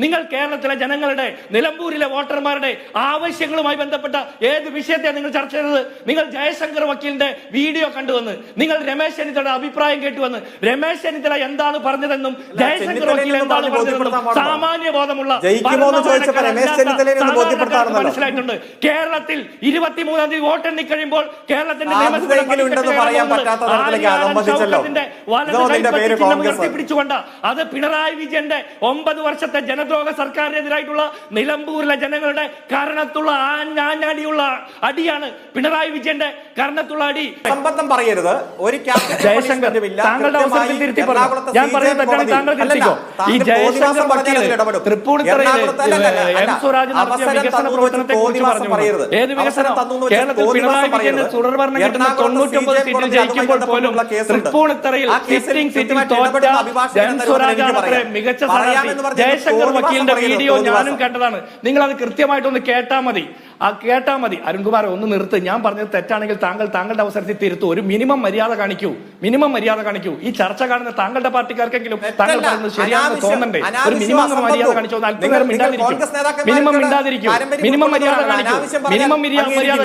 നിങ്ങൾ കേരളത്തിലെ ജനങ്ങളുടെ നിലമ്പൂരിലെ വോട്ടർമാരുടെ ആവശ്യങ്ങളുമായി ബന്ധപ്പെട്ട ഏത് വിഷയത്തെയാണ് നിങ്ങൾ ചർച്ച ചെയ്തത്? നിങ്ങൾ ജയശങ്കർ വക്കീലിന്റെ വീഡിയോ കണ്ടുവന്ന്, നിങ്ങൾ രമേശ് ചെന്നിത്തലയുടെ അഭിപ്രായം കേട്ടുവന്ന്, രമേശ് ചെന്നിത്തല എന്താണ് പറഞ്ഞതെന്നും ജയശങ്കർ വക്കീൽ എന്താണ് പറഞ്ഞതെന്നും സാമാന്യ ബോധമുള്ള മനസ്സിലായിട്ടുണ്ട്. കേരളത്തിൽ 23-ാം തീയതി വോട്ടെണ്ണി കഴിയുമ്പോൾ കേരളത്തിന്റെ പിടിച്ചുകൊണ്ട് അത് പിണറായി വിജയന്റെ 9 വർഷത്തെ ജനദ്രോഹ സർക്കാരിനെതിരായിട്ടുള്ള നിലമ്പൂരിലെ ജനങ്ങളുടെ കരണത്തുള്ള ആഞ്ഞാടിയുള്ള അടിയാണ്. പിണറായി വിജയന്റെ കരണത്തുള്ള അടി. സംബന്ധം പറയരുത്. ഒരു ജയശങ്കർ താങ്കളുടെ അവസരത്തിൽ തിരുത്തി പറഞ്ഞു. ഞാൻ പറയുന്നത് തെറ്റാണ്, താങ്കൾ തിരുത്തിക്കോ. ഈ ജയശങ്കർ വക്കീൽ തൃപ്പൂണിത്തുറയിൽ എം സ്വരാജ് നടത്തിയ വികസന പ്രവർത്തനത്തെ കുറിച്ച് പറഞ്ഞു. ഏത് വികസനം? കേരളത്തിൽ പിണറായി വിജയന് തുടർഭരണം കിട്ടുന്ന 99 സീറ്റിൽ ജയിക്കുമ്പോൾ പോലും തൃപ്പൂണിത്തുറയിൽ സിറ്റിംഗ് സീറ്റിൽ തോറ്റ എം സ്വരാജാണ് അത്ര മികച്ച സ്ഥാനാർത്ഥി. ജയശങ്കർ വക്കീലിന്റെ വീഡിയോ ഞാനും കണ്ടതാണ്. നിങ്ങൾ അത് കൃത്യമായിട്ടൊന്ന് കേട്ടാ മതി. അരുൺകുമാർ ഒന്ന് നിർത്ത്. ഞാൻ പറഞ്ഞത് തെറ്റാണെങ്കിൽ താങ്കളുടെ അവസരത്തിൽ തിരുത്തു. ഒരു മിനിമം മര്യാദ കാണിക്കൂ. ഈ ചർച്ച കാണുന്ന താങ്കളുടെ പാർട്ടിക്കാർക്കെങ്കിലും താങ്കൾ പറയുന്നത് ശരിയാണെന്ന് തോന്നണ്ടേ? ഒരു മിനിമം മര്യാദ കാണിച്ചോ. അല്പനേരം മിനിമം മര്യാദ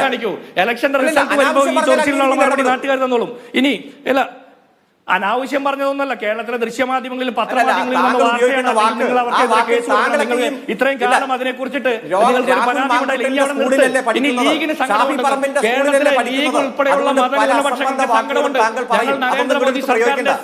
കാണിക്കൂ. ഇലക്ഷന്റെ റിസൾട്ട് വരുമ്പോൾ ഈ ചോദ്യത്തിനുള്ള മറുപടി നാട്ടുകാർ തന്നോളും. ഇനി അല്ല, അനാവശ്യം പറഞ്ഞതൊന്നല്ല. കേരളത്തിലെ ദൃശ്യമാധ്യമങ്ങളിലും പത്രമാധ്യമങ്ങളിലും ഇത്രയും കാലം അതിനെ കുറിച്ചിട്ട് ഇനി ലീഗിന് കേരളത്തിലെ ലീഗ് ഉൾപ്പെടെയുള്ള മതന്യൂനപക്ഷങ്ങളുടെ സങ്കടമുണ്ട്. ഞങ്ങൾ നരേന്ദ്രമോദി സർക്കാരിന്റെ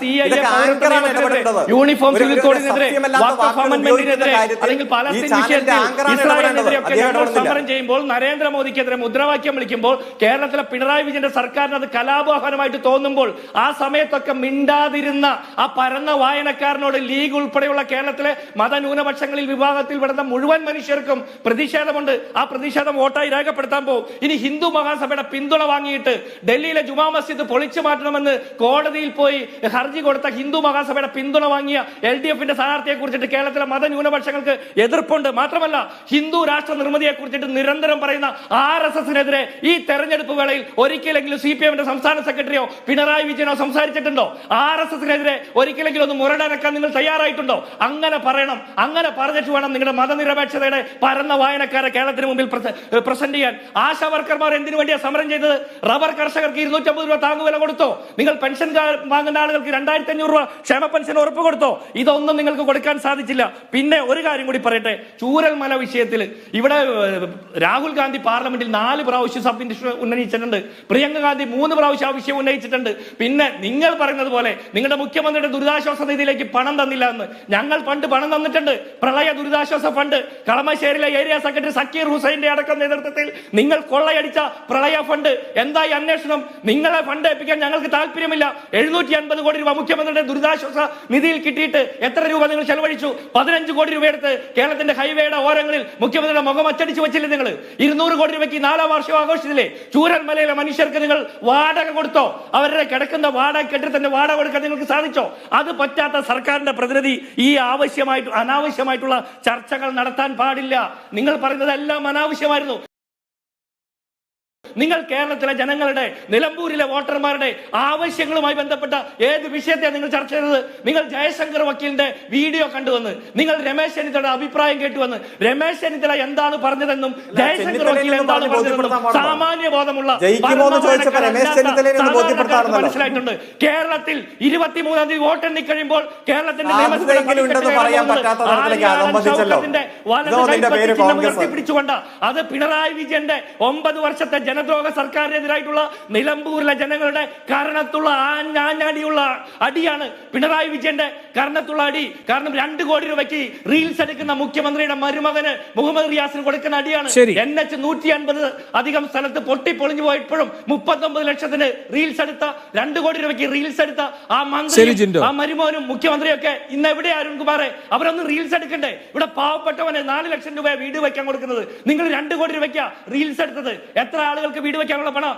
യൂണിഫോം സിവിൽ കോഡിനെതിരെ, വഖഫ് അമെൻഡ്മെന്റിനെതിരെ, അല്ലെങ്കിൽ പലസ്തീൻ വിഷയത്തിൽ ഇസ്രായേലിനെതിരെ ഒക്കെ ഞങ്ങൾ സമരം ചെയ്യുമ്പോൾ, നരേന്ദ്രമോദിക്കെതിരെ മുദ്രാവാക്യം വിളിക്കുമ്പോൾ, കേരളത്തിലെ പിണറായി വിജയന്റെ സർക്കാരിന് അത് കലാപാഹനമായിട്ട് തോന്നുമ്പോൾ ആ സമയത്തൊക്കെ മിണ്ടാതിരുന്ന ആ പരന്ന വായനക്കാരനോട് ലീഗ് ഉൾപ്പെടെയുള്ള കേരളത്തിലെ മതന്യൂനപക്ഷങ്ങളിൽ വിഭാഗത്തിൽ പെടുന്ന മുഴുവൻ മനുഷ്യർക്കും പ്രതിഷേധമുണ്ട്. ആ പ്രതിഷേധം വോട്ടായി രേഖപ്പെടുത്താൻ പോകും. ഇനി ഹിന്ദു മഹാസഭയുടെ പിന്തുണ വാങ്ങിയിട്ട് ഡൽഹിയിലെ ജുമാ മസ്ജിദ് പൊളിച്ചു മാറ്റണമെന്ന് കോടതിയിൽ പോയി ഹർജി കൊടുത്ത ഹിന്ദു മഹാസഭയുടെ പിന്തുണ വാങ്ങിയ LDFന്റെ സ്ഥാനാർത്ഥിയെ കുറിച്ചിട്ട് കേരളത്തിലെ മതന്യൂനപക്ഷങ്ങൾക്ക് എതിർപ്പുണ്ട്. മാത്രമല്ല, ഹിന്ദു രാഷ്ട്ര നിർമ്മിതിയെ കുറിച്ചിട്ട് നിരന്തരം പറയുന്ന RSSനെതിരെ ഈ തെരഞ്ഞെടുപ്പ് വേളയിൽ ഒരിക്കലെങ്കിലും CPMന്റെ സംസ്ഥാന സെക്രട്ടറിയോ പിണറായി വിജയനോ സംസാരിച്ചിട്ടുണ്ടോ? RSSനെതിരെ ഒരിക്കലെങ്കിലും ഒന്ന് മുരടനക്കാൻ നിങ്ങൾ തയ്യാറായിട്ടുണ്ടോ? അങ്ങനെ പറയണം. അങ്ങനെ പറഞ്ഞിട്ട് വേണം നിങ്ങളുടെ മതനിരപേക്ഷതയുടെ പരന്ന വായനക്കാരെ കേരളത്തിന് മുമ്പിൽ പ്രസന്റ് ചെയ്യാൻ. ആശാ വർക്കർമാർ എന്തിനു വേണ്ടിയാണ് സമരം ചെയ്തത്? റബ്ബർ കർഷകർക്ക് 250 രൂപ താങ്ങുവില കൊടുത്തോ? നിങ്ങൾ പെൻഷൻ വാങ്ങുന്ന ആളുകൾക്ക് 2500 രൂപ ക്ഷേമ പെൻഷൻ ഉറപ്പ് കൊടുത്തോ? ഇതൊന്നും നിങ്ങൾക്ക് കൊടുക്കാൻ സാധിച്ചില്ല. പിന്നെ ഒരു കാര്യം കൂടി പറയട്ടെ. ചൂരൽമല വിഷയത്തിൽ ഇവിടെ രാഹുൽ ഗാന്ധി പാർലമെന്റിൽ 4 പ്രാവശ്യം സബ് ഇഷ്യൂ ഉന്നയിച്ചിട്ടുണ്ട്. പ്രിയങ്ക ഗാന്ധി 3 പ്രാവശ്യം ആ വിഷയം ഉന്നയിച്ചിട്ടുണ്ട്. പിന്നെ നിങ്ങൾ പറയുന്നത് പോലെ നിങ്ങളുടെ മുഖ്യമന്ത്രിയുടെ ദുരിതാശ്വാസ നിധിയിലേക്ക് പണം തന്നില്ല എന്ന്. ഞങ്ങൾ പണ്ട് പണം തന്നിട്ടുണ്ട്. പ്രളയ ദുരിതാശ്വാസ ഫണ്ട് കളമശ്ശേരിയിലെ ഏരിയ സെക്രട്ടറി സക്കീർ ഹുസൈന്റെ അടക്കം നേതൃത്വത്തിൽ നിങ്ങൾ കൊള്ളയടിച്ച പ്രളയ ഫണ്ട് എന്തായി അന്വേഷണം? നിങ്ങളെ ഫണ്ട് ഏൽപ്പിക്കാൻ ഞങ്ങൾക്ക് താല്പര്യമില്ല. 750 കോടി രൂപ മുഖ്യമന്ത്രിയുടെ ദുരിതാശ്വാസ നിധിയിൽ കിട്ടിയിട്ട് എത്ര രൂപ നിങ്ങൾ ചെലവഴിച്ചു? 15 കോടി രൂപ എടുത്ത് കേരളത്തിന്റെ ഹൈവേയുടെ ഓരങ്ങളിൽ മുഖ്യമന്ത്രിയുടെ മുഖം അച്ചടിച്ചു വെച്ചില്ലേ നിങ്ങൾ? 200 കോടി രൂപയ്ക്ക് 4ാം വാർഷികം ആഘോഷിച്ചില്ലേ? ചൂരൽമലയിലെ മനുഷ്യർക്ക് നിങ്ങൾ വാടക കൊടുത്തോ? അവരുടെ കിടക്കുന്ന വാടക കെട്ടിടത്തിന്റെ വാടക കൊടുക്കാൻ നിങ്ങൾക്ക് സാധിച്ചോ? അത് പറ്റാത്ത സർക്കാരിന്റെ പ്രതിനിധി ഈ അനാവശ്യമായിട്ടുള്ള ചർച്ചകൾ നടത്താൻ പാടില്ല. നിങ്ങൾ പറയുന്നതെല്ലാം അനാവശ്യമായിരുന്നു. നിങ്ങൾ കേരളത്തിലെ ജനങ്ങളുടെ നിലമ്പൂരിലെ വോട്ടർമാരുടെ ആവശ്യങ്ങളുമായി ബന്ധപ്പെട്ട ഏത് വിഷയത്തെയാണ് നിങ്ങൾ ചർച്ച ചെയ്തത്? നിങ്ങൾ ജയശങ്കർ വക്കീലിന്റെ വീഡിയോ കണ്ടുവന്ന്, നിങ്ങൾ രമേശ് ചെന്നിത്തലയുടെ അഭിപ്രായം കേട്ടുവന്ന്, രമേശ് ചെന്നിത്തല എന്താണ് പറഞ്ഞതെന്നും ജയശങ്കർ വക്കീൽ എന്താണ് പറഞ്ഞതെന്നും സാമാന്യ ബോധമുള്ള മനസ്സിലായിട്ടുണ്ട്. കേരളത്തിൽ 23-ാം തീയതി വോട്ടെണ്ണി കഴിയുമ്പോൾ കേരളത്തിന്റെ പിടിച്ചുകൊണ്ട് അത് പിണറായി വിജയന്റെ 9 വർഷത്തെ ജനദ്രോഹ സർക്കാരിനെതിരായിട്ടുള്ള നിലമ്പൂരിലെ ജനങ്ങളുടെ കരണത്തുള്ള ആഞ്ഞാടിയുള്ള അടിയാണ്. പിണറായി വിജയന്റെ കരണത്തുള്ള അടി. കാരണം 2 കോടി രൂപയ്ക്ക് റീൽസ് എടുക്കുന്ന മുഖ്യമന്ത്രിയുടെ മരുമകന് മുഹമ്മദ് റിയാസിന് കൊടുക്കുന്ന അടിയാണ്. NH 150 അധികം സ്ഥലത്ത് പൊട്ടിപ്പൊളിഞ്ഞു പോയപ്പോഴും 39 ലക്ഷത്തിന് റീൽസ് എടുത്ത, 2 കോടി രൂപയ്ക്ക് റീൽസ് എടുത്ത ആ മന്ത്രി, ആ മരുമോനും മുഖ്യമന്ത്രിയൊക്കെ ഇന്ന് എവിടെ? അരുൺകുമാറെ, അവരൊന്നും റീൽസ് എടുക്കണ്ടേ? ഇവിടെ പാവപ്പെട്ടവന് 4 ലക്ഷം രൂപ വീട് വയ്ക്കാൻ കൊടുക്കുന്നത്. നിങ്ങൾ 2 കോടി രൂപയ്ക്ക് റീൽസ് എടുത്തത്. എത്ര ആളുകൾക്ക് വീട് വയ്ക്കാനുള്ള പണം?